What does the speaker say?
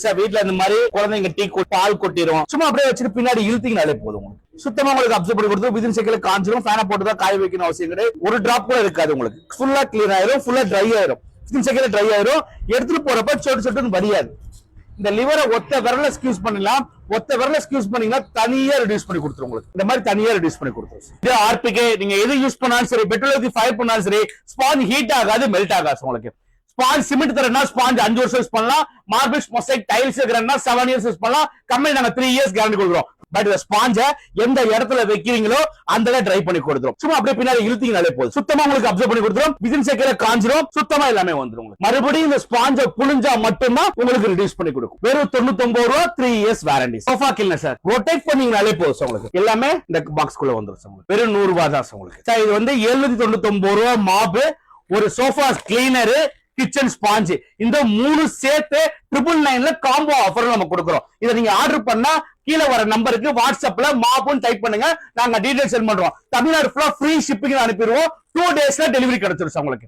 Sir வீட்டுல இந்த மாதிரி குழந்தைங்க டீ பால் கொட்டிரும், சும்மா அப்படியே வச்சுட்டு பின்னாடி இழுத்தீங்கனாலே போதும் உங்களுக்கு. சுத்தமா உங்களுக்கு அப்சர்வ் பண்ணி கொடுத்து விதின் செகண்ட்ல காஞ்சிரும். ஃபேனை போட்டு தான் காய வைக்கணும் அவசியம் கிடையாது. ஒரு டிராப் கூட இருக்காது உங்களுக்கு. ஃபுல்லா கிளீன் ஆயிரும், ஃபுல்லா ட்ரை ஆயிரும். விதின் செகண்ட்ல ட்ரை ஆயிரும். எடுத்துட்டு போறப்ப சொட்டு சொட்டுன்னு வரியாது. இந்த லிவரை ஒத்த விரல ஸ்கியூஸ் பண்ணலாம். ஒத்த விரல ஸ்கியூஸ் பண்ணீங்கன்னா தனியா ரெடியூஸ் பண்ணி கொடுத்துரும் உங்களுக்கு. இந்த மாதிரி தனியா ரெடியூஸ் பண்ணி கொடுத்துரும். இது ஆர்பிகே நீங்க எது யூஸ் பண்ணாலும் சரி, பெட்ரோல் ஃபயர் பண்ணாலும் சரி, ஸ்பாஞ்ச் ஹீட் ஆகாது, மெல்ட் ஆகாது உங்களுக்கு. ஸ்பாஞ்ச் சிமெண்ட் தரனா ஸ்பாஞ்ச் 5 வருஷம் யூஸ் பண்ணலாம். மார்பிள்ஸ் மொசைக் டைல்ஸ் இருக்கிறனா 7 இயர்ஸ் யூஸ் பண்ணலாம். கம்பெனி நாங்க 3 இயர்ஸ் கேரண்டி கொடுக்குறோம். பட் இந்த ஸ்பாஞ்ச எந்த இடத்துல வைக்கிறீங்களோ அந்த இடம் ட்ரை பண்ணி கொடுத்துரும். சும்மா அப்படியே பின்னாடி இழுத்தீங்கனாலே போதும். சுத்தமா உங்களுக்கு அப்சர்வ் பண்ணி கொடுத்துரும். விதின் செகண்ட்ல காஞ்சிரும். சுத்தமா எல்லாமே வந்துரும். மறுபடியும் இந்த ஸ்பாஞ்ச புளிஞ்சா மட்டும்தான் உங்களுக்கு ரெடியூஸ் பண்ணி கொடுக்கும். வெறும் 99 ரூபா, 3 years warranty. Sofa cleaner sir rotate பண்ணீங்கனாலே போதும் உங்களுக்கு. எல்லாமே இந்த பாக்ஸ் குள்ள வந்துரும். வெறும் 100 ரூபாய் தான் உங்களுக்கு. சார் இது வந்து 799 ரூபாய் மாப், ஒரு சோஃபா கிளீனர், கிச்சன் ஸ்பாஞ்ச், இந்த 3 சேர்த்து 999ல காம்போ ஆஃபர் நம்ம கொடுக்குறோம். இதை நீங்க ஆர்டர் பண்ணா கீழே வர நம்பருக்கு வாட்ஸ்அப்ல மாப்புன்னு டைப் பண்ணுங்க, நாங்க டீடைல்ஸ் சென்ட் பண்றோம். தமிழ்நாடு ஃபுல்லா ஃப்ரீ ஷிப்பிங் அனுப்பிடுவோம். 2 டேஸ்ல டெலிவரி கிடைச்சிருச்சு உங்களுக்கு.